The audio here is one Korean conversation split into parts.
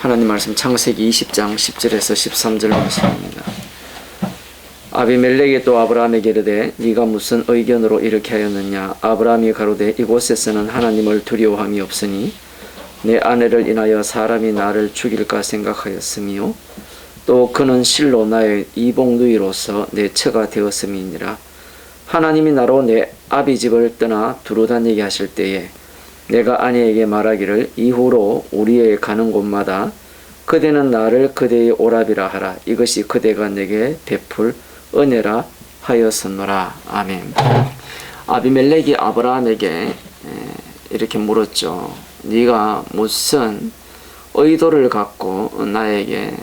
하나님 말씀 창세기 20장 10절에서 13절 말씀입니다. 아비멜렉이 또 아브라함에게 이르되 네가 무슨 의견으로 이렇게 하였느냐. 아브라함이 가로되 이곳에서는 하나님을 두려워함이 없으니 내 아내를 인하여 사람이 나를 죽일까 생각하였으며 또 그는 실로 나의 이복 누이로서 내 처가 되었음이니라. 하나님이 나로 내 아비 집을 떠나 두루 다니게 하실 때에 내가 아내에게 말하기를 이후로 우리의 가는 곳마다 그대는 나를 그대의 오라비라 하라. 이것이 그대가 내게 베풀 은혜라 하였었노라. 아멘. 아비멜렉이 아브라함에게 이렇게 물었죠. 네가 무슨 의도를 갖고 나에게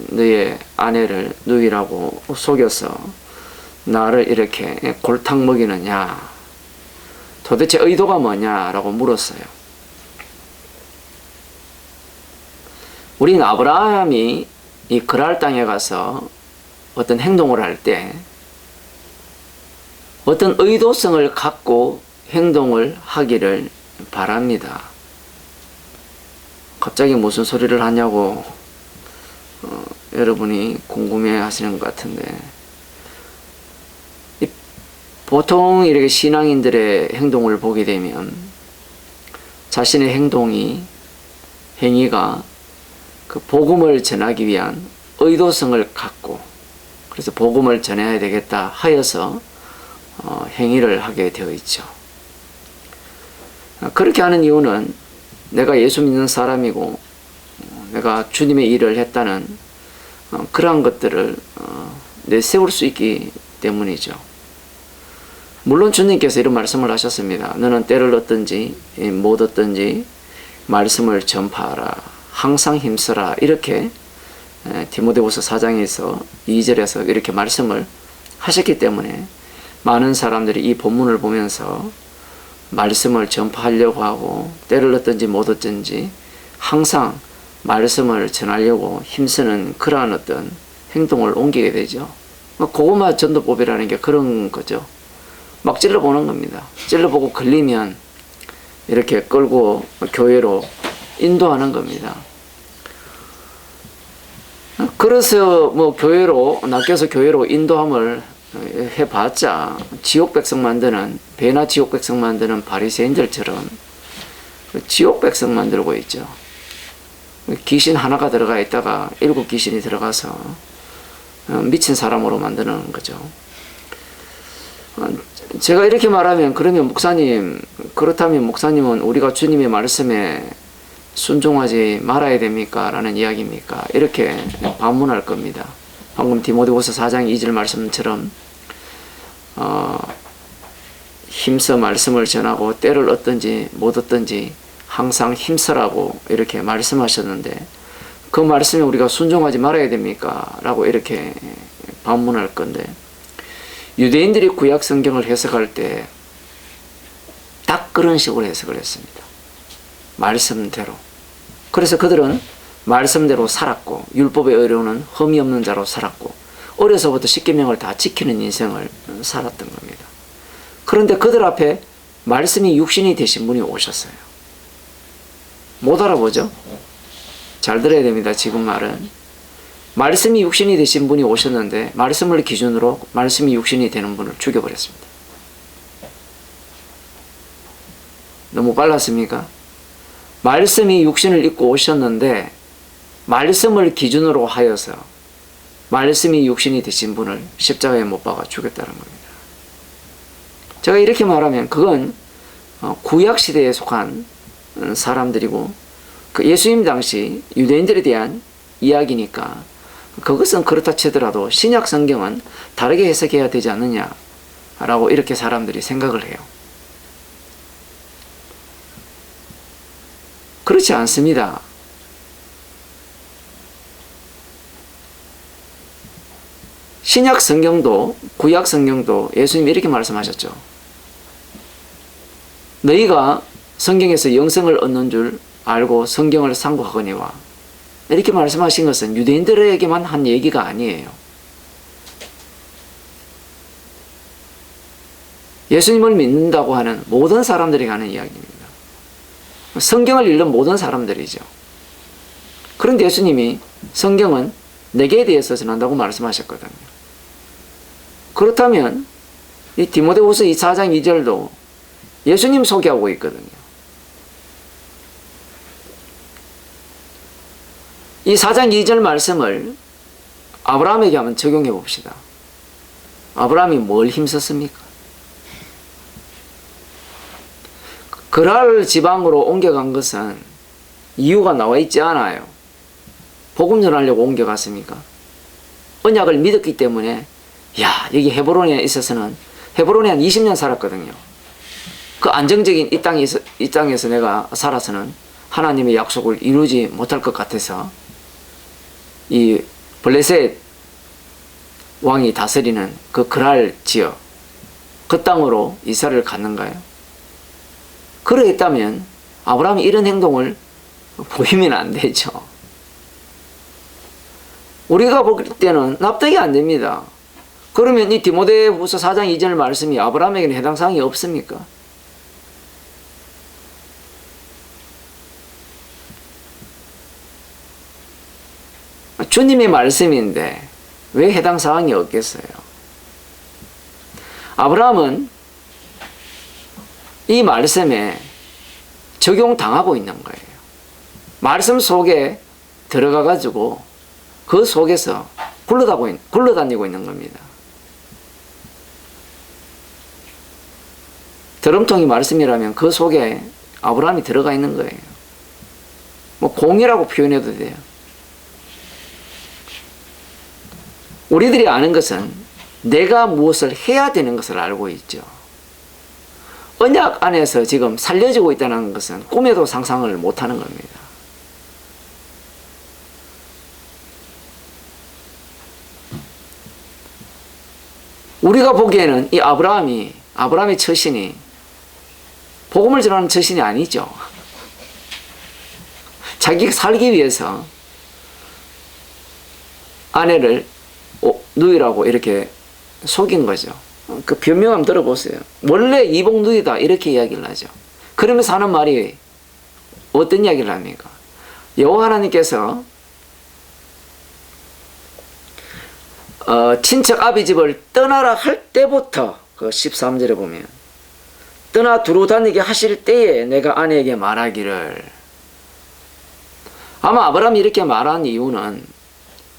너의 아내를 누이라고 속여서 나를 이렇게 골탕 먹이느냐. 도대체 의도가 뭐냐라고 물었어요. 우리는 아브라함이 이 그랄 땅에 가서 어떤 행동을 할 때 어떤 의도성을 갖고 행동을 하기를 바랍니다. 갑자기 무슨 소리를 하냐고 여러분이 궁금해 하시는 것 같은데, 보통 이렇게 신앙인들의 행동을 보게 되면 자신의 행위가 그 복음을 전하기 위한 의도성을 갖고, 그래서 복음을 전해야 되겠다 하여서 행위를 하게 되어 있죠. 그렇게 하는 이유는 내가 예수 믿는 사람이고 내가 주님의 일을 했다는 그러한 것들을 내세울 수 있기 때문이죠. 물론 주님께서 이런 말씀을 하셨습니다. 너는 때를 얻든지 못 얻든지 말씀을 전파하라. 항상 힘써라. 이렇게 디모데후서 4장에서 2절에서 이렇게 말씀을 하셨기 때문에 많은 사람들이 이 본문을 보면서 말씀을 전파하려고 하고 때를 얻든지 못 얻든지 항상 말씀을 전하려고 힘쓰는 그러한 어떤 행동을 옮기게 되죠. 고구마 전도법이라는 게 그런 거죠. 막 찔러보는 겁니다. 찔러보고 걸리면 이렇게 끌고 교회로 인도하는 겁니다. 그래서 교회로 낚여서 교회로 인도함을 해봤자 지옥 백성 만드는, 배나 지옥 백성 만드는 바리새인들처럼 지옥 백성 만들고 있죠. 귀신 하나가 들어가 있다가 7 귀신이 들어가서 미친 사람으로 만드는 거죠. 제가 이렇게 말하면 그러면 목사님, 그렇다면 목사님은 우리가 주님의 말씀에 순종하지 말아야 됩니까? 라는 이야기입니까? 이렇게 반문할 겁니다. 방금 디모데후서 4장 2절 말씀처럼 힘써 말씀을 전하고 때를 얻든지 못 얻든지 항상 힘써라고 이렇게 말씀하셨는데 그 말씀에 우리가 순종하지 말아야 됩니까? 라고 이렇게 반문할 건데, 유대인들이 구약 성경을 해석할 때 딱 그런 식으로 해석을 했습니다. 말씀대로. 그래서 그들은 말씀대로 살았고 율법의 어려우는 흠이 없는 자로 살았고 어려서부터 십계명을 다 지키는 인생을 살았던 겁니다. 그런데 그들 앞에 말씀이 육신이 되신 분이 오셨어요. 못 알아보죠? 잘 들어야 됩니다. 지금 말은 말씀이 육신이 되신 분이 오셨는데 말씀을 기준으로 말씀이 육신이 되는 분을 죽여버렸습니다. 너무 빨랐습니까? 말씀이 육신을 입고 오셨는데 말씀을 기준으로 하여서 말씀이 육신이 되신 분을 십자가에 못 박아 죽였다는 겁니다. 제가 이렇게 말하면 그건 구약시대에 속한 사람들이고 그 예수님 당시 유대인들에 대한 이야기니까 그것은 그렇다 치더라도 신약 성경은 다르게 해석해야 되지 않느냐라고 이렇게 사람들이 생각을 해요. 그렇지 않습니다. 신약 성경도 구약 성경도 예수님이 이렇게 말씀하셨죠. 너희가 성경에서 영생을 얻는 줄 알고 성경을 상고하거니와, 이렇게 말씀하신 것은 유대인들에게만 한 얘기가 아니에요. 예수님을 믿는다고 하는 모든 사람들에게 하는 이야기입니다. 성경을 읽는 모든 사람들이죠. 그런데 예수님이 성경은 내게 대해서 전한다고 말씀하셨거든요. 그렇다면 이 디모데후서 4장 2절도 예수님 소개하고 있거든요. 이 4장 2절 말씀을 아브라함에게 한번 적용해 봅시다. 아브라함이 뭘 힘썼습니까? 그랄 지방으로 옮겨간 것은 이유가 나와 있지 않아요. 복음 전하려고 옮겨갔습니까? 언약을 믿었기 때문에 야, 여기 헤브론에 있어서는 헤브론에 한 20년 살았거든요. 그 안정적인 이 땅에서 내가 살아서는 하나님의 약속을 이루지 못할 것 같아서 이 블레셋 왕이 다스리는 그 그랄 지역, 그 땅으로 이사를 갔는가요? 그러했다면 아브라함이 이런 행동을 보이면 안 되죠. 우리가 볼 때는 납득이 안 됩니다. 그러면 이 디모데후서 4장 2절 말씀이 아브라함에게는 해당 사항이 없습니까? 주님의 말씀인데 왜 해당 사항이 없겠어요? 아브라함은 이 말씀에 적용당하고 있는 거예요. 말씀 속에 들어가 가지고 그 속에서 굴러다니고 있는 겁니다. 드럼통이 말씀이라면 그 속에 아브라함이 들어가 있는 거예요. 뭐 공이라고 표현해도 돼요. 우리들이 아는 것은 내가 무엇을 해야 되는 것을 알고 있죠. 언약 안에서 지금 살려지고 있다는 것은 꿈에도 상상을 못하는 겁니다. 우리가 보기에는 이 아브라함의 처신이 복음을 전하는 처신이 아니죠. 자기가 살기 위해서 아내를 누이라고 이렇게 속인 거죠. 그 변명함 들어보세요. 원래 이복 누이다 이렇게 이야기를 하죠. 그러면서 하는 말이 어떤 이야기를 합니까? 여호와 하나님께서 친척 아비 집을 떠나라 할 때부터 그 13절에 보면 떠나 두루 다니게 하실 때에 내가 아내에게 말하기를, 아마 아브라함이 이렇게 말한 이유는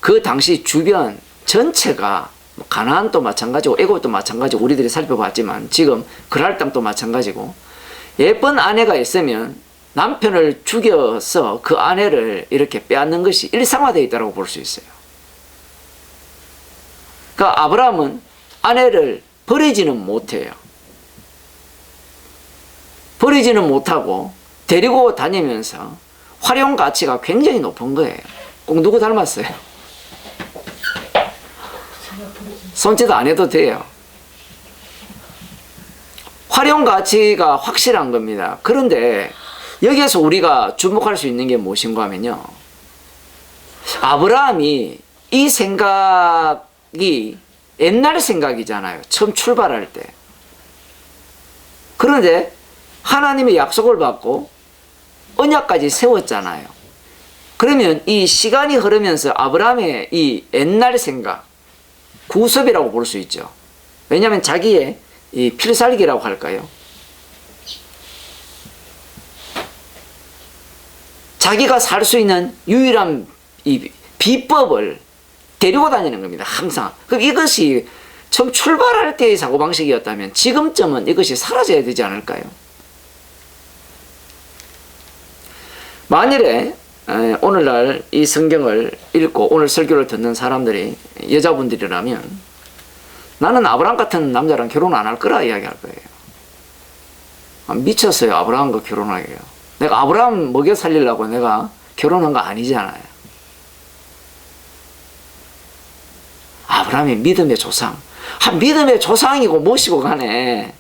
그 당시 주변 전체가 가나안도 마찬가지고 애굽도 마찬가지고 우리들이 살펴봤지만 지금 그랄 땅도 마찬가지고 예쁜 아내가 있으면 남편을 죽여서 그 아내를 이렇게 빼앗는 것이 일상화되어 있다고 볼 수 있어요. 그러니까 아브라함은 아내를 버리지는 못해요. 버리지는 못하고 데리고 다니면서 활용 가치가 굉장히 높은 거예요. 꼭 누구 닮았어요? 손짓 안 해도 돼요. 활용 가치가 확실한 겁니다. 그런데 여기에서 우리가 주목할 수 있는 게 무엇인가 하면요, 아브라함이 이 생각이 옛날 생각이잖아요. 처음 출발할 때. 그런데 하나님의 약속을 받고 언약까지 세웠잖아요. 그러면 이 시간이 흐르면서 아브라함의 이 옛날 생각, 구습이라고 볼 수 있죠. 왜냐하면 자기의 이 필살기라고 할까요? 자기가 살 수 있는 유일한 이 비법을 데리고 다니는 겁니다. 항상. 그럼 이것이 처음 출발할 때의 사고방식이었다면 지금쯤은 이것이 사라져야 되지 않을까요? 만일에 오늘날 이 성경을 읽고 오늘 설교를 듣는 사람들이 여자분들이라면 나는 아브라함 같은 남자랑 결혼 안 할 거라 이야기할 거예요. 미쳤어요. 아브라함과 결혼하게요. 내가 아브라함 먹여 살리려고 내가 결혼한 거 아니잖아요. 아브라함이 믿음의 조상. 믿음의 조상이고 모시고 가네.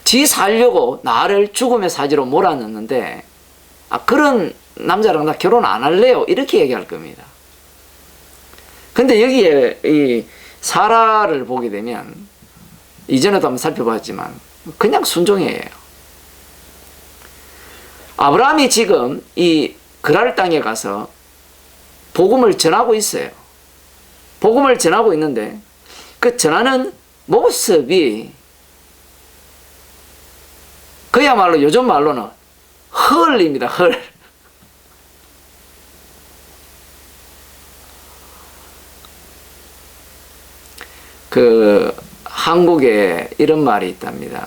지 살려고 나를 죽음의 사지로 몰아넣는데 그런 남자랑 나 결혼 안 할래요. 이렇게 얘기할 겁니다. 근데 여기에 이 사라를 보게 되면 이전에도 한번 살펴봤지만 그냥 순종이에요. 아브라함이 지금 이 그랄 땅에 가서 복음을 전하고 있어요. 복음을 전하고 있는데 그 전하는 모습이 그야말로 요즘 말로는 헐입니다. 헐. 한국에 이런 말이 있답니다.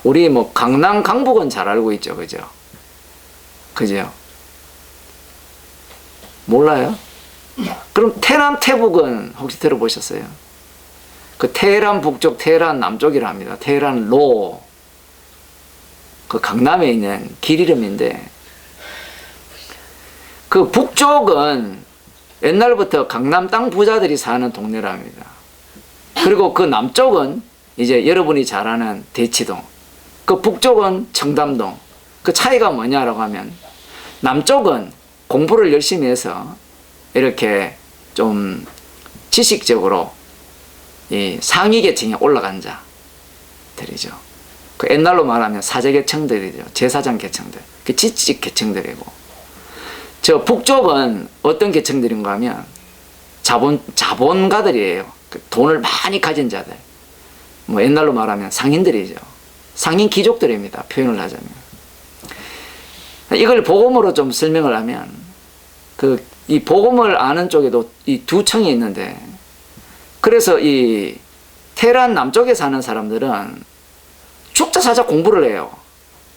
우리 뭐 강남 강북은 잘 알고 있죠. 그죠? 그죠? 몰라요? 그럼 태남 태북은 혹시 들어보셨어요? 그 테헤란 북쪽, 테헤란 남쪽이라 합니다. 테헤란 로. 그 강남에 있는 길 이름인데, 그 북쪽은 옛날부터 강남 땅 부자들이 사는 동네랍니다. 그리고 그 남쪽은 이제 여러분이 잘 아는 대치동. 그 북쪽은 청담동. 그 차이가 뭐냐라고 하면, 남쪽은 공부를 열심히 해서 이렇게 좀 지식적으로 이 상위 계층에 올라간 자들이죠. 그 옛날로 말하면 사제계층들이죠. 제사장 계층들. 그 지식 계층들이고. 저 북쪽은 어떤 계층들인가 하면 자본가들이에요. 그 돈을 많이 가진 자들. 뭐 옛날로 말하면 상인들이죠. 상인 귀족들입니다. 표현을 하자면. 이걸 복음으로 좀 설명을 하면, 이 복음을 아는 쪽에도 이 두 층이 있는데, 그래서 이 테헤란 남쪽에 사는 사람들은 죽자사자 공부를 해요.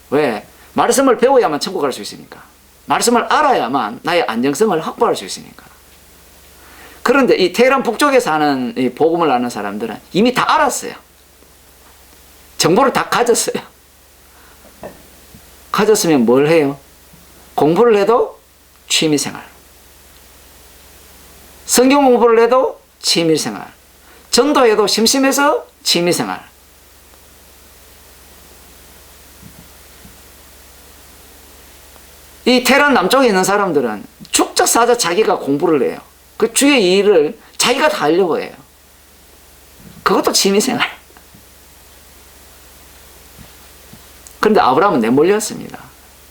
왜? 말씀을 배워야만 천국 갈 수 있으니까. 말씀을 알아야만 나의 안정성을 확보할 수 있으니까. 그런데 이 테헤란 북쪽에 사는 이 복음을 아는 사람들은 이미 다 알았어요. 정보를 다 가졌어요. 가졌으면 뭘 해요? 공부를 해도 취미생활. 성경 공부를 해도 취미생활. 전도해도 심심해서 취미생활. 이 테헤란 남쪽에 있는 사람들은 죽자사자 자기가 공부를 해요. 그 주의 일을 자기가 다 하려고 해요. 그것도 취미생활. 그런데 아브라함은 내몰렸습니다.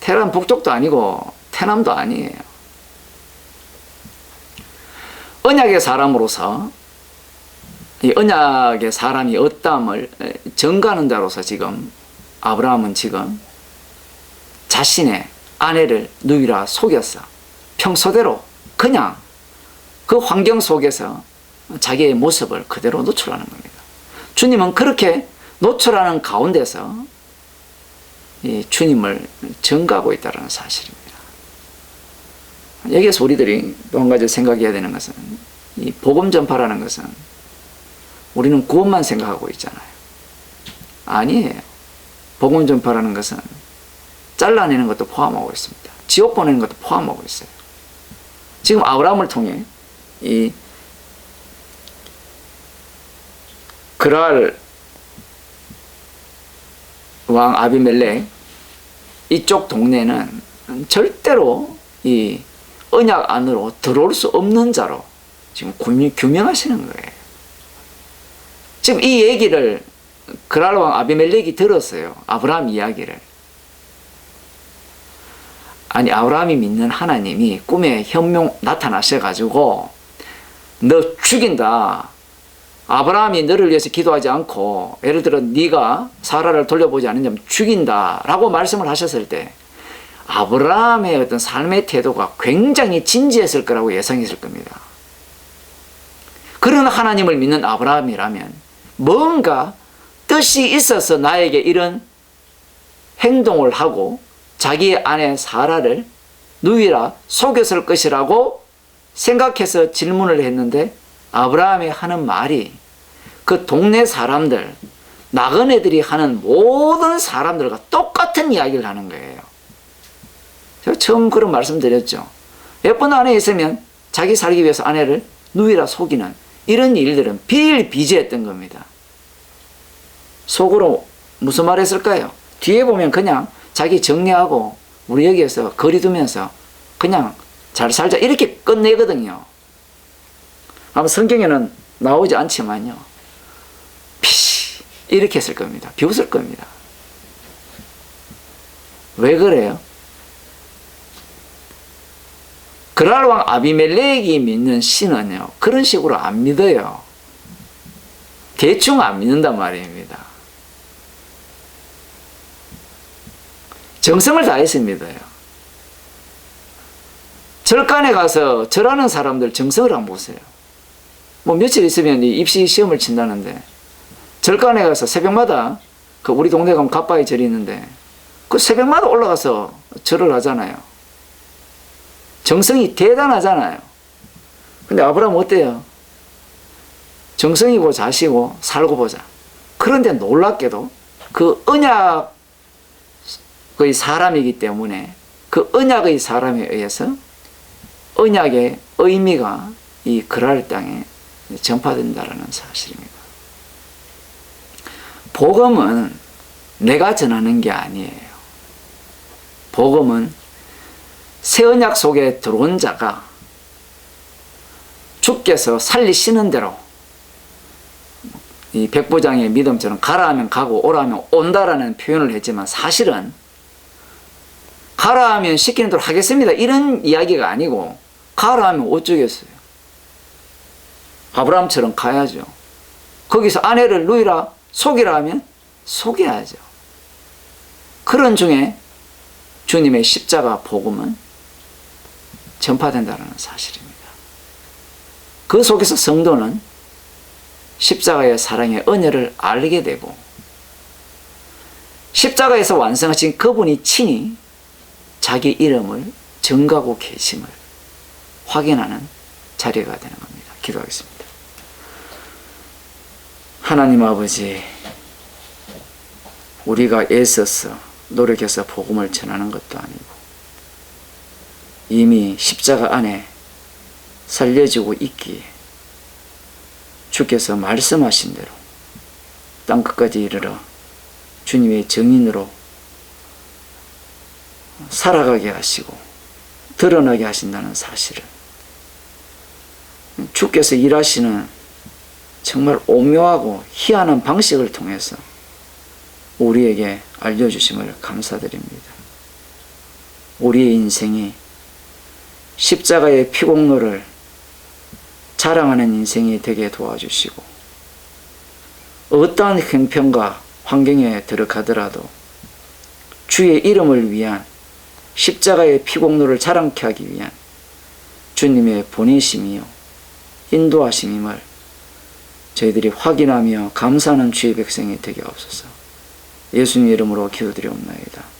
테헤란 북쪽도 아니고 테남도 아니에요. 언약의 사람으로서 이 언약의 사람이 어떠함을 증거하는 자로서 지금 아브라함은 지금 자신의 아내를 누이라 속였어. 평소대로 그냥 그 환경 속에서 자기의 모습을 그대로 노출하는 겁니다. 주님은 그렇게 노출하는 가운데서 이 주님을 증거하고 있다는 사실입니다. 여기에서 우리들이 또 한 가지 생각해야 되는 것은, 이 복음 전파라는 것은 우리는 구원만 생각하고 있잖아요. 아니에요. 복음 전파라는 것은 잘라내는 것도 포함하고 있습니다. 지옥 보내는 것도 포함하고 있어요. 지금 아브라함을 통해 이 그랄 왕 아비멜렉 이쪽 동네는 절대로 이 언약 안으로 들어올 수 없는 자로 지금 규명하시는 거예요. 지금 이 얘기를 그랄 왕 아비멜렉이 들었어요. 아브라함 이야기를. 아니, 아브라함이 믿는 하나님이 꿈에 현명 나타나셔가지고 너 죽인다. 아브라함이 너를 위해서 기도하지 않고 예를 들어 네가 사라를 돌려보지 않으면 죽인다 라고 말씀을 하셨을 때 아브라함의 어떤 삶의 태도가 굉장히 진지했을 거라고 예상했을 겁니다. 그런 하나님을 믿는 아브라함이라면 뭔가 뜻이 있어서 나에게 이런 행동을 하고 자기의 아내 사라를 누이라 속였을 것이라고 생각해서 질문을 했는데, 아브라함이 하는 말이 그 동네 사람들, 나그네들이 하는 모든 사람들과 똑같은 이야기를 하는 거예요. 제가 처음 그런 말씀 드렸죠. 예쁜 아내 있으면 자기 살기 위해서 아내를 누이라 속이는 이런 일들은 비일비재했던 겁니다. 속으로 무슨 말 했을까요? 뒤에 보면 그냥 자기 정리하고 우리 여기에서 거리 두면서 그냥 잘 살자 이렇게 끝내거든요. 아마 성경에는 나오지 않지만요. 피시 이렇게 했을 겁니다. 비웃을 겁니다. 왜 그래요? 그랄 왕 아비멜렉이 믿는 신은요, 그런 식으로 안 믿어요. 대충 안 믿는단 말입니다. 정성을 다해서 믿어요. 절간에 가서 절하는 사람들 정성을 한번 보세요. 뭐 며칠 있으면 입시 시험을 친다는데, 절간에 가서 새벽마다, 그 우리 동네 가면 갓바위 절이 있는데, 그 새벽마다 올라가서 절을 하잖아요. 정성이 대단하잖아요. 근데 아브라함 어때요? 정성이고 자시고 살고 보자. 그런데 놀랍게도 그 언약의 사람이기 때문에 그 언약의 사람에 의해서 언약의 의미가 이 그랄 땅에 전파된다라는 사실입니다. 복음은 내가 전하는 게 아니에요. 복음은 새 언약 속에 들어온 자가 주께서 살리시는 대로, 이 백부장의 믿음처럼 가라 하면 가고 오라 하면 온다라는 표현을 했지만, 사실은 가라 하면 시키는 대로 하겠습니다 이런 이야기가 아니고, 가라 하면 어쩌겠어요. 아브라함처럼 가야죠. 거기서 아내를 누이라 속이라 하면 속여야죠. 그런 중에 주님의 십자가 복음은 전파된다는 사실입니다. 그 속에서 성도는 십자가의 사랑의 은혜를 알게 되고, 십자가에서 완성하신 그분이 친히 자기 이름을 정하고 계심을 확인하는 자리가 되는 겁니다. 기도하겠습니다. 하나님 아버지, 우리가 애써서 노력해서 복음을 전하는 것도 아니고, 이미 십자가 안에 살려지고 있기에 주께서 말씀하신 대로 땅끝까지 이르러 주님의 증인으로 살아가게 하시고 드러나게 하신다는 사실을, 주께서 일하시는 정말 오묘하고 희한한 방식을 통해서 우리에게 알려주심을 감사드립니다. 우리의 인생이 십자가의 피공로를 자랑하는 인생이 되게 도와주시고, 어떠한 형편과 환경에 들어가더라도 주의 이름을 위한 십자가의 피공로를 자랑케 하기 위한 주님의 보내심이요 인도하심임을 저희들이 확인하며 감사하는 주의 백성이 되게 없소서. 예수님 이름으로 기도드리옵나이다.